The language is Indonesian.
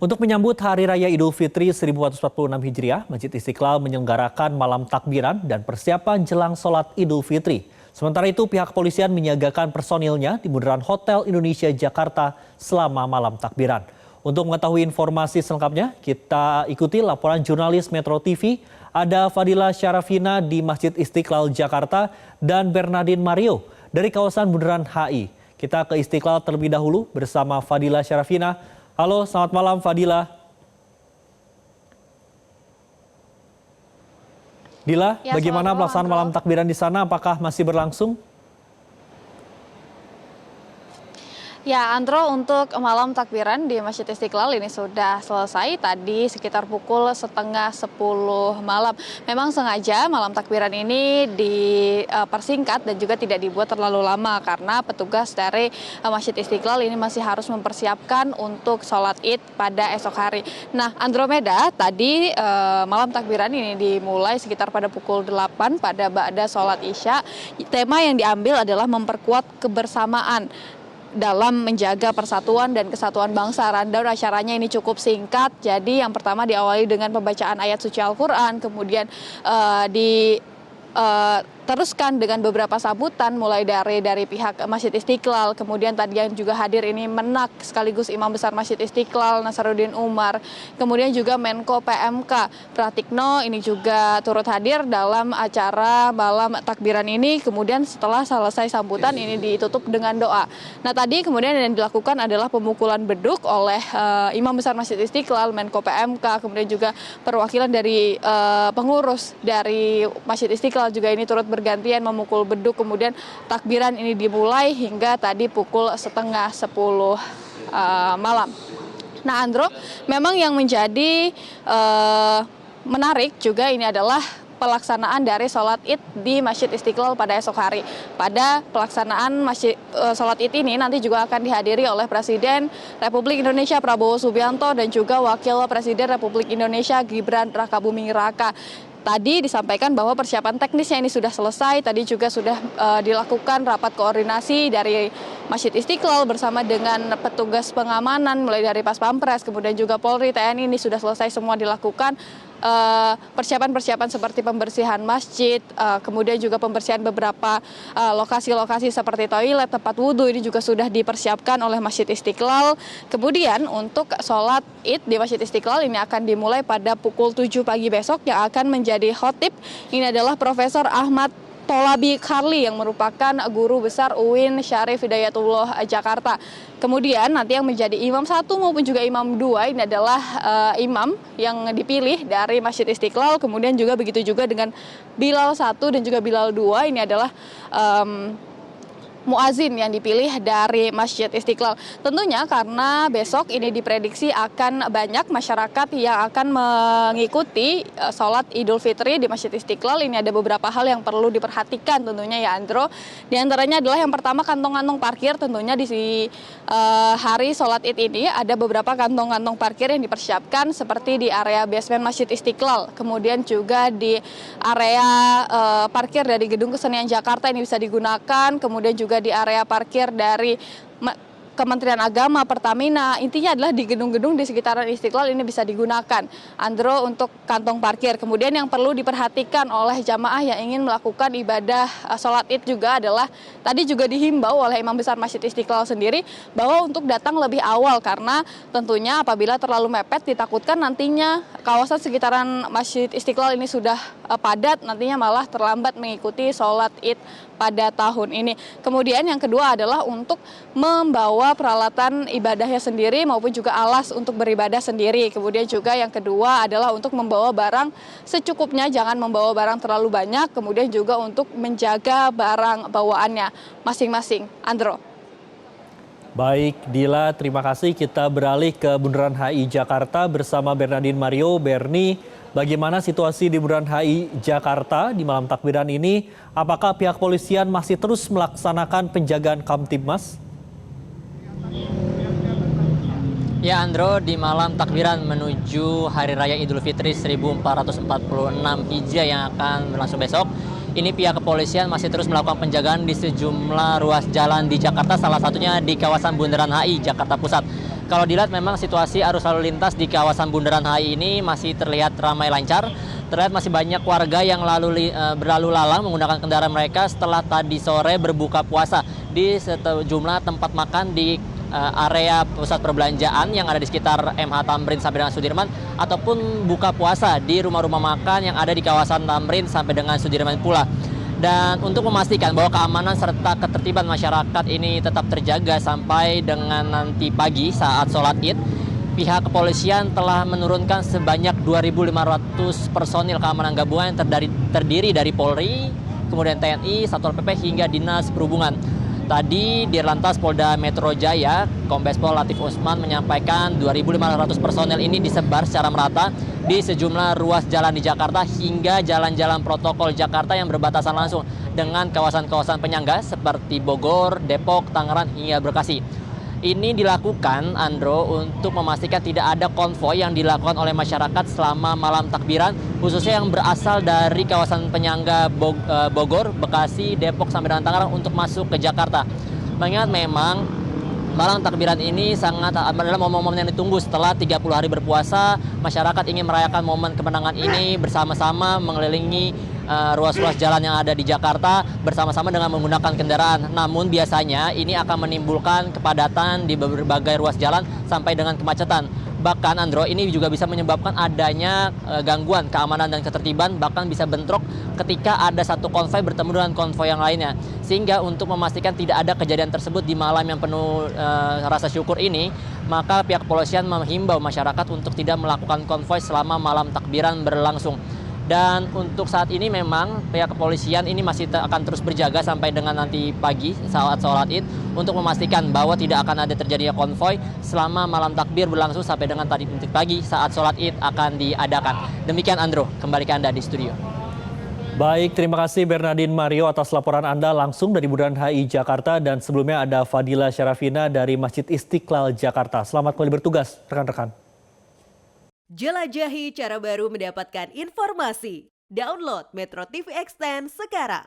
Untuk menyambut Hari Raya Idul Fitri 1446 Hijriah, Masjid Istiqlal menyelenggarakan malam takbiran dan persiapan jelang sholat Idul Fitri. Sementara itu, pihak kepolisian menyiagakan personilnya di Bundaran Hotel Indonesia Jakarta selama malam takbiran. Untuk mengetahui informasi selengkapnya, kita ikuti laporan jurnalis Metro TV. Ada Fadila Syarafina di Masjid Istiqlal Jakarta dan Bernardin Mario dari kawasan Bundaran HI. Kita ke Istiqlal terlebih dahulu bersama Fadila Syarafina. Halo, selamat malam Fadila. Dila, Ya, bagaimana selamat pelaksanaan malam, malam takbiran di sana? Apakah masih berlangsung? Ya, Andro, untuk malam takbiran di Masjid Istiqlal ini sudah selesai tadi sekitar pukul setengah 10 malam. Memang sengaja malam takbiran ini dipersingkat dan juga tidak dibuat terlalu lama karena petugas dari Masjid Istiqlal ini masih harus mempersiapkan untuk sholat Id pada esok hari. Nah, Andromeda, tadi malam takbiran ini dimulai sekitar pada pukul 8 pada ba'da sholat Isya. Tema yang diambil adalah memperkuat kebersamaan dalam menjaga persatuan dan kesatuan bangsa. Rundown acaranya ini cukup singkat, jadi yang pertama diawali dengan pembacaan ayat suci Al-Quran, kemudian teruskan dengan beberapa sambutan mulai dari pihak Masjid Istiqlal, kemudian tadi yang juga hadir ini Menak sekaligus Imam Besar Masjid Istiqlal Nasaruddin Umar, kemudian juga Menko PMK Pratikno ini juga turut hadir dalam acara malam takbiran ini. Kemudian setelah selesai sambutan ini ditutup dengan doa. Nah, tadi kemudian yang dilakukan adalah pemukulan beduk oleh Imam Besar Masjid Istiqlal, Menko PMK, kemudian juga perwakilan dari pengurus dari Masjid Istiqlal juga ini turut bergantian memukul beduk, kemudian takbiran ini dimulai hingga tadi pukul setengah 10 malam. Nah, Andro, memang yang menjadi menarik juga ini adalah pelaksanaan dari sholat Id di Masjid Istiqlal pada esok hari. Pada pelaksanaan sholat Id ini nanti juga akan dihadiri oleh Presiden Republik Indonesia Prabowo Subianto dan juga Wakil Presiden Republik Indonesia Gibran Rakabuming Raka. Tadi disampaikan bahwa persiapan teknisnya ini sudah selesai. Tadi juga sudah dilakukan rapat koordinasi dari Masjid Istiqlal bersama dengan petugas pengamanan mulai dari Pas Pampres, kemudian juga Polri, TNI ini sudah selesai semua dilakukan. Persiapan-persiapan seperti pembersihan masjid, kemudian juga pembersihan beberapa lokasi-lokasi seperti toilet, tempat wudhu ini juga sudah dipersiapkan oleh Masjid Istiqlal. Kemudian untuk sholat Id di Masjid Istiqlal ini akan dimulai pada pukul 7 pagi besok. Yang akan menjadi khotib ini adalah Profesor Ahmad Tholabi Karli yang merupakan guru besar UIN Syarif Hidayatullah Jakarta. Kemudian nanti yang menjadi imam 1 maupun juga imam 2 ini adalah imam yang dipilih dari Masjid Istiqlal. Kemudian juga begitu juga dengan Bilal 1 dan juga Bilal 2 ini adalah muazin yang dipilih dari Masjid Istiqlal. Tentunya karena besok ini diprediksi akan banyak masyarakat yang akan mengikuti sholat Idul Fitri di Masjid Istiqlal. Ini ada beberapa hal yang perlu diperhatikan tentunya ya, Andro. Di antaranya adalah yang pertama kantong-kantong parkir. Tentunya di hari sholat Id ini ada beberapa kantong-kantong parkir yang dipersiapkan seperti di area basement Masjid Istiqlal. Kemudian juga di area parkir dari Gedung Kesenian Jakarta ini bisa digunakan. Kemudian juga di area parkir dari Kementerian Agama, Pertamina, intinya adalah di gedung-gedung di sekitaran Istiqlal ini bisa digunakan, Andro, untuk kantong parkir. Kemudian yang perlu diperhatikan oleh jamaah yang ingin melakukan ibadah sholat Id juga adalah tadi juga dihimbau oleh Imam Besar Masjid Istiqlal sendiri bahwa untuk datang lebih awal karena tentunya apabila terlalu mepet ditakutkan nantinya kawasan sekitaran Masjid Istiqlal ini sudah padat, nantinya malah terlambat mengikuti sholat Id pada tahun ini. Kemudian yang kedua adalah untuk membawa peralatan ibadahnya sendiri maupun juga alas untuk beribadah sendiri. Kemudian juga yang kedua adalah untuk membawa barang secukupnya, jangan membawa barang terlalu banyak. Kemudian juga untuk menjaga barang bawaannya masing-masing. Andro. Baik, Dila, terima kasih. Kita beralih ke Bundaran HI Jakarta bersama Bernardin Mario. Berni, bagaimana situasi di Bundaran HI Jakarta di malam takbiran ini? Apakah pihak polisian masih terus melaksanakan penjagaan Kamtibmas? Ya, Andro, di malam takbiran menuju Hari Raya Idul Fitri 1446 Hijriah yang akan berlangsung besok, ini pihak kepolisian masih terus melakukan penjagaan di sejumlah ruas jalan di Jakarta, salah satunya di kawasan Bundaran HI, Jakarta Pusat. Kalau dilihat memang situasi arus lalu lintas di kawasan Bundaran HI ini masih terlihat ramai lancar. Terlihat masih banyak warga yang berlalu lalang menggunakan kendaraan mereka setelah tadi sore berbuka puasa di sejumlah tempat makan di area pusat perbelanjaan yang ada di sekitar MH Tamrin sampai dengan Sudirman, ataupun buka puasa di rumah-rumah makan yang ada di kawasan Tamrin sampai dengan Sudirman pula. Dan untuk memastikan bahwa keamanan serta ketertiban masyarakat ini tetap terjaga sampai dengan nanti pagi saat sholat Id, pihak kepolisian telah menurunkan sebanyak 2.500 personil keamanan gabungan yang terdiri dari Polri, kemudian TNI, Satpol PP hingga Dinas Perhubungan. Tadi Dirlantas Polda Metro Jaya, Kombes Pol Latif Usman menyampaikan 2.500 personel ini disebar secara merata di sejumlah ruas jalan di Jakarta hingga jalan-jalan protokol Jakarta yang berbatasan langsung dengan kawasan-kawasan penyangga seperti Bogor, Depok, Tangerang hingga Bekasi. Ini dilakukan, Andro, untuk memastikan tidak ada konvoi yang dilakukan oleh masyarakat selama malam takbiran, khususnya yang berasal dari kawasan penyangga Bogor, Bekasi, Depok, sampai dengan Tangerang untuk masuk ke Jakarta. Mengingat memang malam takbiran ini adalah momen-momen yang ditunggu setelah 30 hari berpuasa. Masyarakat ingin merayakan momen kemenangan ini bersama-sama mengelilingi ruas-ruas jalan yang ada di Jakarta bersama-sama dengan menggunakan kendaraan. Namun biasanya ini akan menimbulkan kepadatan di berbagai ruas jalan sampai dengan kemacetan. Bahkan, Andro, ini juga bisa menyebabkan adanya gangguan keamanan dan ketertiban, bahkan bisa bentrok ketika ada satu konvoi bertemu dengan konvoi yang lainnya. Sehingga untuk memastikan tidak ada kejadian tersebut di malam yang penuh rasa syukur ini, maka pihak kepolisian menghimbau masyarakat untuk tidak melakukan konvoi selama malam takbiran berlangsung. Dan untuk saat ini memang pihak kepolisian ini masih akan terus berjaga sampai dengan nanti pagi saat sholat Id untuk memastikan bahwa tidak akan ada terjadinya konvoi selama malam takbir berlangsung sampai dengan tadi pagi saat sholat Id akan diadakan. Demikian, Andro, kembali ke Anda di studio. Baik, terima kasih Bernardin Mario atas laporan Anda langsung dari Bundaran HI Jakarta, dan sebelumnya ada Fadila Syarafina dari Masjid Istiqlal Jakarta. Selamat kembali bertugas, rekan-rekan. Jelajahi cara baru mendapatkan informasi. Download Metro TV Extend sekarang.